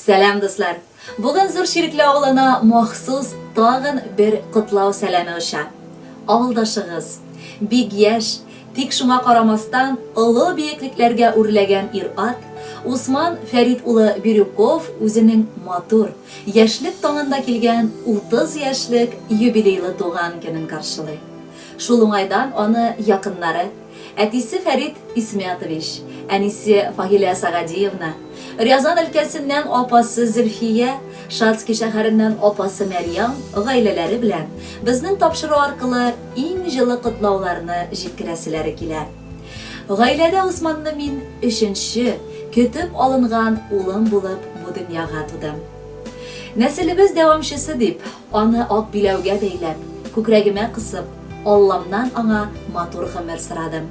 Сәлам дуслар. Бүген зур ширикле авылына махсус тагын бер котлау сәламе уша. Авылдашыгыз, бик яшь, тик шуңа карамастан олы биеклекләргә үрләгән ир-ат Усман Фәрит улы Бирюков үзенең матур, яшьлек таңында килгән 30 яшьлек юбилейлы туган көнен каршылый. Шул уңайдан аны якыннары, әтисе Фәрит Исмәтович, әнисе Фагилә Сагадиевна, Рязан өлкәсеннән апасы Зөлфия, Шацкий шәһәреннән апасы Мәрьям гаиләләре белән безнең тапшыру аркылы иң җылы котлауларны җиткерәселәре килә. Гаиләдә Усманны мин 3нче көтеп алынган улым булып бу дөньяга тудым. Нәселебез дәвамчысы дип, аны ак биләүгә бәйләп, күкрәгемә кысып, Алламнан аңа матур гомер сорадым.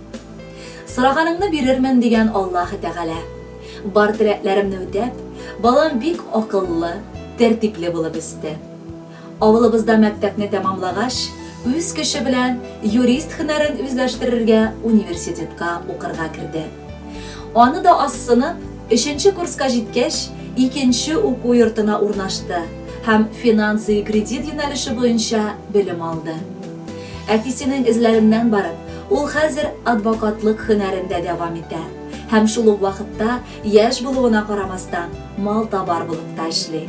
Сораганыңны бирермен дигән Аллаһы Тәгалә. Бар теләкләремне үтәп, балам бик акыллы, тәртипле булып үсте. Авылыбызда мәктәпне тәмамлагач, үз көче белән юрист һөнәрен үзләштерергә университетка укырга керде. Аны да ассынып, 3нче курска җиткәч, 2нче уку йортына урнашты һәм финансы кредит юнәлеше буенча белем алды. Әтисенең эзләреннән барып, ул хәзер адвокатлык һөнәрендә дәвам итә һәм шул ук вакытта яшь булуына карамастан мал табар булып та эшли.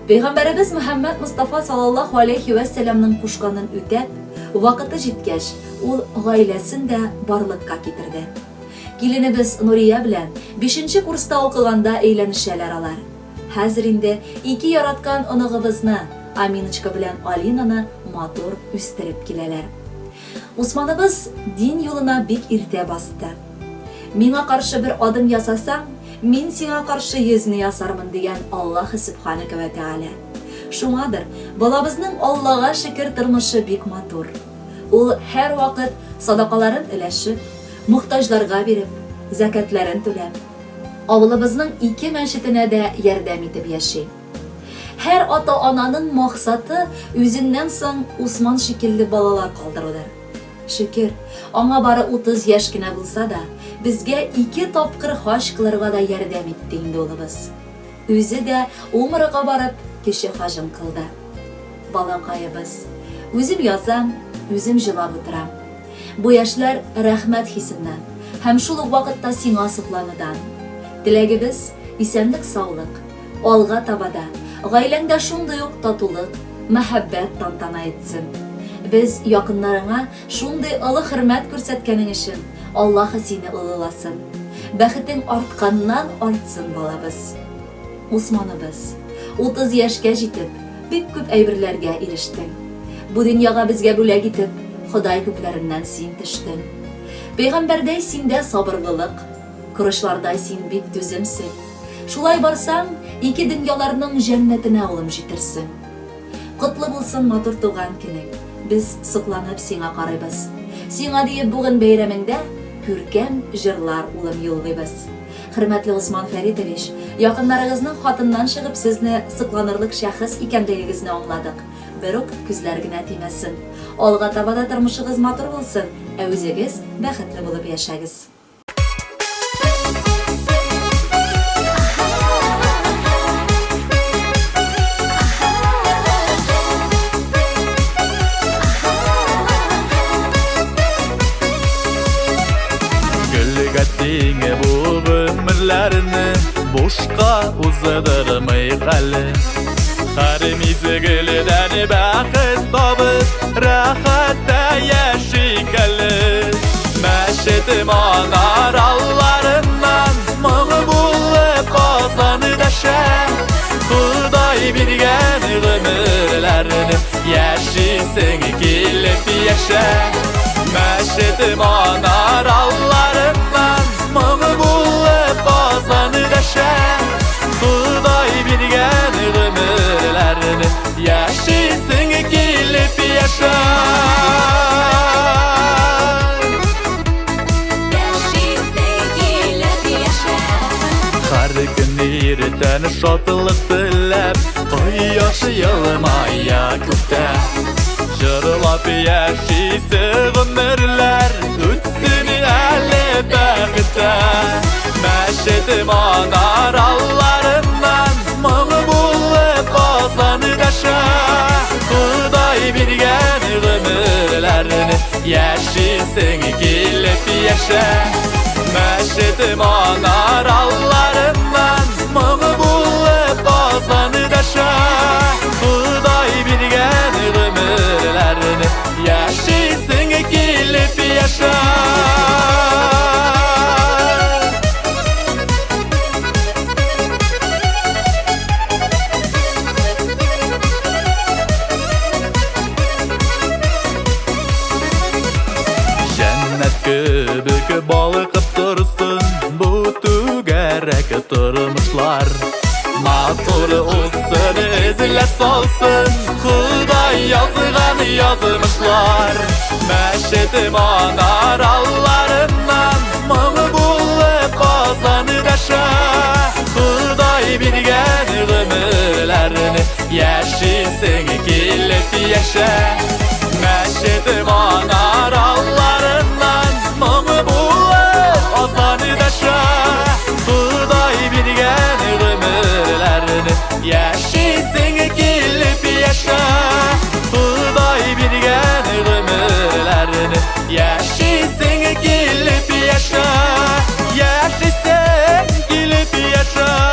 Пәйгамбәребез Мөхәммәд Мустафа саллаллаһу алейхи ва сәлламның кушканын үтәп, вакыты җиткәч, ул гаиләсен дә барлыкка китерде. Киленебез Нурия белән 5нче курста укыганда әйләнешәләр алар. Хәзер инде 2 яраткан оныгыбызны, Аминочка белән Алинаны матур үстереп киләләр. Усманыбыз дин юлына бик иртә басты. Миңа каршы бер адым ясасаң, мин сиңа каршы 100-не ясармын дигән Аллаһ Субханәһу ва Тәгалә. Шуңадыр, балабызның Аллаһга шөкер тормышы бик матур. Ул һәр вакыт садакаларын өләшеп, мохтаҗларга биреп, закатларын түләп, авылыбызның 2 мәчетенә дә ярдәм итеп яши. Һәр ата-ананың максаты үзеннән соң Усман шикелле балалар калдырудыр. Шөкер, аңа бары 30 яшь кенә булса да, безгә 2 тапкыр хаҗ кылырга да ярдәм итте инде улыбыз. Үзе дә умрага барып, кеше хаҗын кылды. Балакаебыз, үзем язам, үзем җылап утырам. Бу яшьләр рәхмәт хисеннән һәм шул ук вакытта сиңа сокланыдан. Теләгебез исәнлек, саулык, алга табада, гаиләңдә шундый ук татулык, мәхәббәт тантана итсен. Без якыннарыңа шундый олы хөрмәт күрсәткәнең өчен Аллаһ сине улыласын. Бәхетең артканнан артсын балабыз. Усманыбыз 30 яшькә җитеп, бик күп әйберләргә ирештең. Бу дөньяга безгә бүләк итеп, Ходай күпләреннән син төштең. Пәйгамбәрдәй синдә сабырлылык, кырышлардай син бик түземсең. Шулай барсаң, 2 дөньяларның җәннәтенә улым җитерсең. Котлы булсын матур туган көнең. Без сокланып сиңа карыйбыз. Сиңа диеп бүген бәйрәмеңдә күркәм җырлар улым юллыйбыз. Хөрмәтле Усман Фәритович, якыннарыгызның хатыннан чыгып сезне сокланырлык шәхес икәнлегегезне аңладык. Бер үк күзләр генә тимәсен. Алга таба да тормышыгыз матур булсын, ә үзегез бәхетле булып яшәгез. Гөлгәтеңе бу гомерләрне бушка уздырмый кале. Һәр мизгелдән бәхет табып, рәхәттә яши-кәле. Мәчет манараларыннан маңбулы казаны дәшә. Худай биргән гомерләрне яшисең килеп яшә. Мәчет манараларыннан маңбулы казаны дәшә. Худай биргән гомерләрне яшисең килеп яшә. Һәр көн иртән шатлык теләп, кояш елмая күктә. Җырлап яшисе гомерләр үтсен әле бәхеттә. Мәчет манараларыннан Yaşasın gelip yaşa Məşedim anar allarından Mığı bulup azanı daşa Xuday bilgen ömürlerini Yaşasın gelip yaşa Köbük balıkıp dursun bu tügerek durmuşlar Maturu olsun izle solsun Xuday yazıgan yazmışlar Məşedim anar allarından Mığı bulup azanı daşa Xuday bilgen ömürlerini Yaşasın gelip yaşa Məşedim anar allarından Mığı bulup azanı daşa Xuday bilgen ömürlerini Yaşasın gelip yaşa Xuday bilgen ömürlerini Yaşasın gelip yaşa Yaşasın gelip yaşa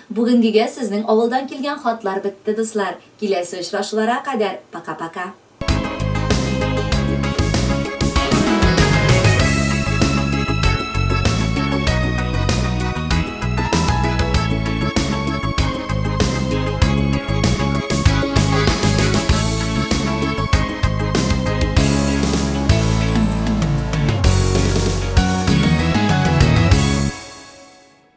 Бүгінгіге сіздің ауылдан келген хатлар бітті достlar. Келесі ұшырашуларға қадар. Пока-пока.